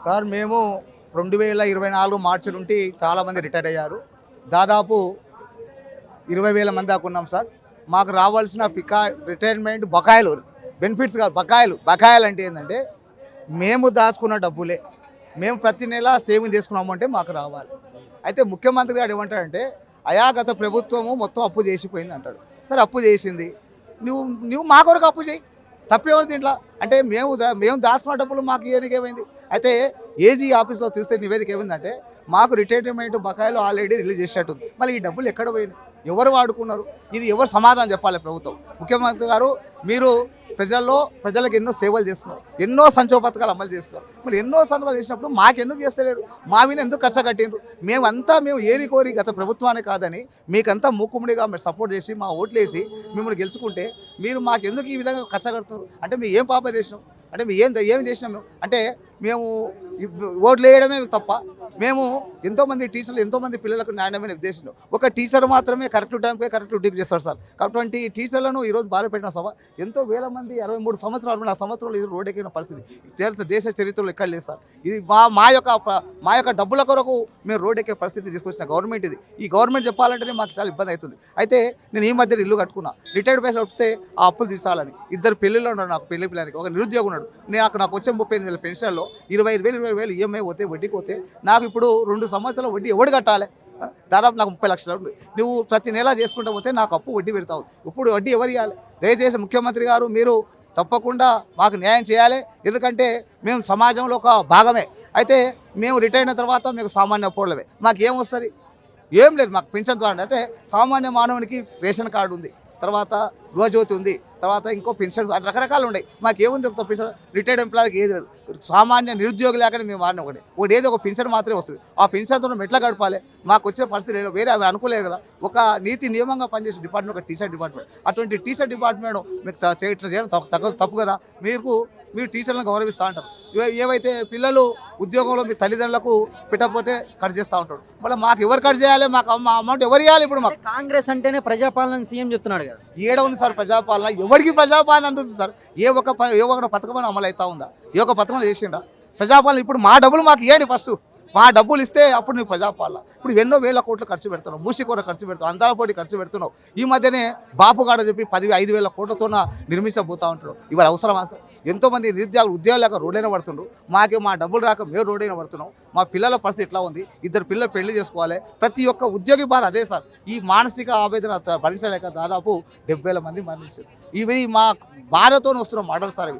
Sir మేము 2024 మార్చి నుండి చాలామంది రిటైర్ అయ్యారు. దాదాపు 20,000 మంది దాకా ఉన్నాం సార్. మాకు రావాల్సిన రిటైర్మెంట్ బకాయిలు, బెనిఫిట్స్ కాదు, బకాయిలు అంటే ఏంటంటే మేము దాచుకున్న డబ్బులే మేము ప్రతి నెల సేవింగ్ చేసుకున్నాము అంటే మాకు రావాలి. అయితే ముఖ్యమంత్రి గారు ఏమంటాడంటే గత ప్రభుత్వము మొత్తం అప్పు చేసిపోయింది అంటాడు. సరే, అప్పు చేసింది, నువ్వు మా కొరకు అప్పు చేయి, తప్పేమైంది దీంట్లో అంటే మేము దాచుకున్న డబ్బులు మాకు ఏమైంది. అయితే ఏజీ ఆఫీస్లో చూస్తే నివేదిక ఏమైందంటే మాకు రిటైర్మెంట్ బకాయిలు ఆల్రెడీ రిలీజ్ చేసేటట్టుంది. మళ్ళీ ఈ డబ్బులు ఎక్కడ పోయినాయి, ఎవరు వాడుకున్నారు, ఇది ఎవరు సమాధానం చెప్పాలి ప్రభుత్వం. ముఖ్యమంత్రి గారు మీరు ప్రజలకు ఎన్నో సేవలు చేస్తున్నారు, ఎన్నో సంక్షేమ పథకాలు అమలు చేస్తున్నారు. మరి ఎన్నో సందర్భాలు చేసినప్పుడు మాకెందుకు చేస్తలేరు, మా మీద ఎందుకు ఖర్చు కట్టిండ్రు? మేము ఏరి కోరి గత ప్రభుత్వాన్ని కాదని మీకంతా మూకుమ్మడిగా మీరు సపోర్ట్ చేసి మా ఓట్లు వేసి మిమ్మల్ని గెలుచుకుంటే మీరు మాకెందుకు ఈ విధంగా ఖర్చు కడుతున్నారు? అంటే మేము ఏం పాపం చేసినాం, అంటే ఏం చేసినాం మేము? అంటే మేము ఓట్లు వేయడమే తప్ప మేము ఎంతోమంది టీచర్లు ఎంతోమంది పిల్లలకు న్యాయమైన ఉద్దేశం. ఒక టీచర్ మాత్రమే కరెక్ట్ టైంకి కరెక్ట్ డ్యూటీ చేస్తారు సార్. కాబట్టి టీచర్లను ఈరోజు బాధపెట్టిన సభ ఎంతో వేల మంది 63 సంవత్సరాలు ఆ సంవత్సరాలు ఇది రోడ్డెక్కిన పరిస్థితి దేశ చరిత్రలో ఎక్కడ లేదు సార్. ఇది మా యొక్క డబ్బుల కొరకు మేము రోడ్డెక్కే పరిస్థితి తీసుకొచ్చిన గవర్నమెంట్ ఇది. ఈ గవర్నమెంట్ చెప్పాలంటేనే మాకు చాలా ఇబ్బంది అవుతుంది. అయితే నేను ఈ మధ్య ఇల్లు కట్టుకున్నా, రిటైర్డ్ పైసలు వస్తే ఆ అప్పులు తీర్చాలని. 2 పెళ్ళిళ్ళు ఉన్నారు నాకు, పెళ్లి పిల్లలకి ఒక నిరుద్యోగం ఉన్నాడు. నాకు వచ్చే 35,000 పెన్షన్లో 25,000 ఈఎంఐ పోతే వడ్డీకి పోతే నాకు ఇప్పుడు 2 సంవత్సరాల వడ్డీ ఎవడు కట్టాలి? దాదాపు నాకు 30 లక్షలు ఉంది. నువ్వు ప్రతి నెల చేసుకుంటూ పోతే నాకు అప్పు వడ్డీ పెడతావు. ఇప్పుడు వడ్డీ ఎవరు ఇవ్వాలి? దయచేసి ముఖ్యమంత్రి గారు మీరు తప్పకుండా మాకు న్యాయం చేయాలి. ఎందుకంటే మేము సమాజంలో ఒక భాగమే. అయితే మేము రిటైర్ అయిన తర్వాత మీకు సామాన్య పౌరులమే, మాకు ఏమొస్తుంది? ఏం లేదు మాకు పెన్షన్ ద్వారా. అయితే సామాన్య మానవునికి రేషన్ కార్డు ఉంది, తర్వాత గృహజ్యోతి ఉంది, తర్వాత ఇంకో పెన్షన్ రకరకాలు ఉన్నాయి. మాకేముంది? ఒక పెన్షన్ రిటైర్డ్ ఎంప్లాయీకి ఏది లేదు. సామాన్య నిరుద్యోగి లేకనే మేము వాడిన ఒకటి ఏదో ఒక పెన్షన్ మాత్రమే వస్తుంది. ఆ పెన్షన్తో మేము ఎట్లా గడపాలి? మాకు వచ్చిన పరిస్థితి లేదు, వేరే అవి అనుకోలేదు కదా. ఒక నీతి నియమంగా పనిచేసే డిపార్ట్మెంట్ ఒక టీచర్ డిపార్ట్మెంట్. అటువంటి టీచర్ డిపార్ట్మెంట్ మీకు చేయడం తప్పు కదా. మీరు టీచర్లను గౌరవిస్తూ ఉంటారు. ఏవైతే పిల్లలు ఉద్యోగంలో మీ తల్లిదండ్రులకు పెట్టకపోతే కట్ చేస్తూ ఉంటాడు. మళ్ళీ మాకు ఎవరు కట్ చేయాలి? మాకు అమౌంట్ ఎవరు ఇవ్వాలి? ఇప్పుడు మాకు కాంగ్రెస్ అంటేనే ప్రజాపాలన సీఎం చెప్తున్నాడు కదా. ఏడ ఉంది సార్ ప్రజాపాలన? ఎవరికి ప్రజాపాలన అంటుంది సార్? ఏ ఒక్క పథకం అమలు అవుతా ఉందా? ఏ ఒక్క పథకం చేసిండా ప్రజాపాలన? ఇప్పుడు మా డబ్బులు మాకు ఇవ్వండి ఫస్ట్. మా డబ్బులు ఇస్తే అప్పుడు నీకు ప్రజాపాలన. ఇప్పుడు ఎన్నో వేల కోట్లు ఖర్చు పెడుతున్నావు, మూసికూర ఖర్చు పెడుతున్నావు, అందాలపోటీ ఖర్చు పెడుతున్నావు. ఈ మధ్యనే బాపుగాడ చెప్పి 5,000 కోట్లతో నిర్మించబోతూ ఉంటాడు. ఇవాళ అవసరమా సార్? ఎంతోమంది నిరుద్యోగులు ఉద్యోగాలు లేక రోడ్డైనా పడుతుండ్రు. మా డబ్బులు రాక మేము రోడ్డైనా పడుతున్నాం. మా పిల్లల పరిస్థితి ఎట్లా ఉంది? 2 పిల్లలు పెళ్లి చేసుకోవాలి. ప్రతి ఒక్క ఉద్యోగి బాధ అదే సార్. ఈ మానసిక ఆవేదన భరించలేక దాదాపు 70,000 మంది మరణించారు. ఇవి మా బాధతో వస్తున్న మాటలు సార్. ఇవి